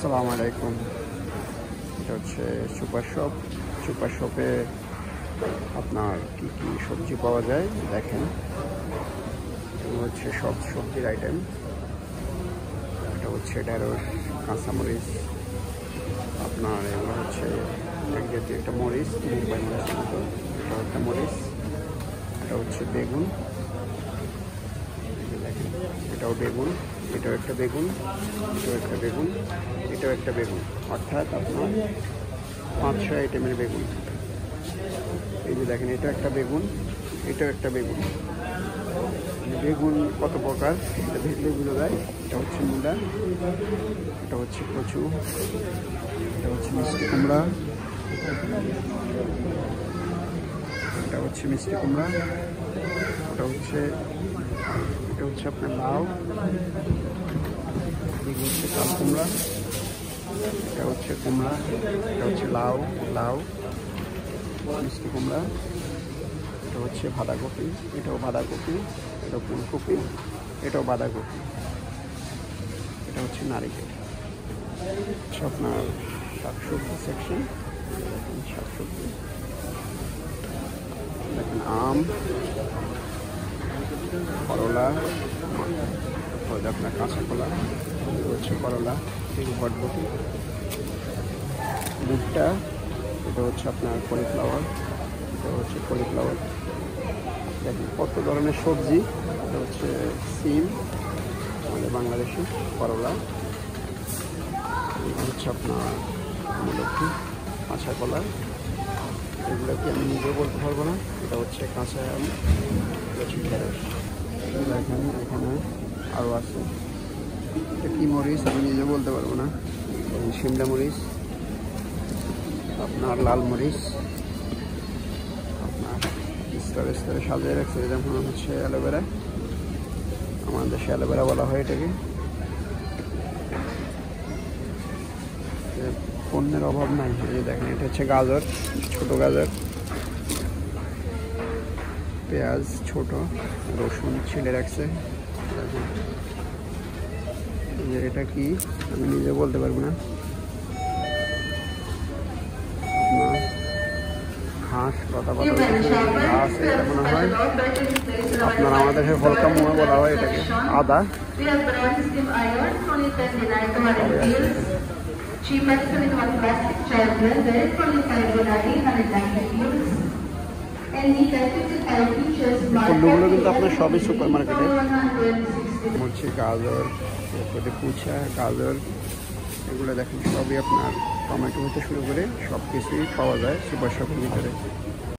আসসালামু আলাইকুম। এটা হচ্ছে সুপার শপে আপনার কি কি সবজি পাওয়া যায় দেখেন। এগুলো হচ্ছে সব সবজির আইটেম। এটা হচ্ছে ঢেঁড়স, কাঁচামরিচ, আপনার এগুলো হচ্ছে এক জাতীয় একটা মরিচ, মুম্বাই মরিচের মতো। এটা একটা মরিচ, এটা হচ্ছে বেগুন, দেখেন এটাও বেগুন, এটাও একটা বেগুন, এটাও একটা বেগুন, এটাও একটা বেগুন, অর্থাৎ আপনার 5-6 আইটেমের বেগুন। এই যে দেখেন এটা একটা বেগুন, এটাও একটা বেগুন। বেগুন কত প্রকার এটা দেখলে বোঝা যায়। এটা হচ্ছে মূলা, এটা হচ্ছে কচু, এটা হচ্ছে মিষ্টি কুমড়া, এটা হচ্ছে মিষ্টি কুমড়া, এটা হচ্ছে আপনার লাউ, এটা হচ্ছে চাল কুমড়া, এটা হচ্ছে কুমড়া, এটা হচ্ছে লাউ, মিষ্টি কুমড়া, এটা হচ্ছে বাঁধাকপি, এটাও বাঁধাকপি, এটা ফুলকপি, এটাও বাঁধাকপি, এটা হচ্ছে নারিকেল। আপনার শাকসবজি সেকশন, শাকসবজি দেখেন আম, করলা, আপনার কাঁচা কলা, হচ্ছে করলা, বটবটি, ভুট্টা, এটা হচ্ছে আপনার কলিফ্লাওয়ার, এটা হচ্ছে কলিফ্লাওয়ার। দেখেন কত ধরনের সবজি। এটা হচ্ছে সিম, আমাদের বাংলাদেশি করলা, এটা হচ্ছে আপনার আমলকি, কাঁচা কলা, এগুলো কি আমি নিজেও বলতে পারবো না। এটা হচ্ছে কাঁচা আম, এটা হচ্ছে ঢেঁড়স। দেখেন এখানে আরও আছে। এটা কী মরিচ আমি নিজেও বলতে পারবো না। শিমলা মরিচ, আপনার লাল মরিচ, আপনার স্তরে স্তরে সাজিয়ে রাখছে। যেমন হচ্ছে অ্যালোভেরা, আমাদের দেশে অ্যালোভেরা বলা হয় এটাকে। পণ্যের অভাব নাই। এই দেখেন এটা হচ্ছে গাজর, ছোট গাজর, পেঁয়াজ ছোট, রসুন ছিলে রাখছে। এটা কি আমি নিজে বলতে পারবো না। আপনার হাঁস কথা বলা ঘাস এটা মনে হয় আপনার আমাদের হলকা মুয়া বলা হয় এটাকে। আদা, পণ্যগুলো কিন্তু আপনার সবই সুপার মার্কেটে হচ্ছে। গাজর, এরপরে কুচা গাজর, এগুলো দেখেন সবই আপনার টমেটো হতে শুরু করে সব কিছুই পাওয়া যায় সুপার শপের ভিতরে।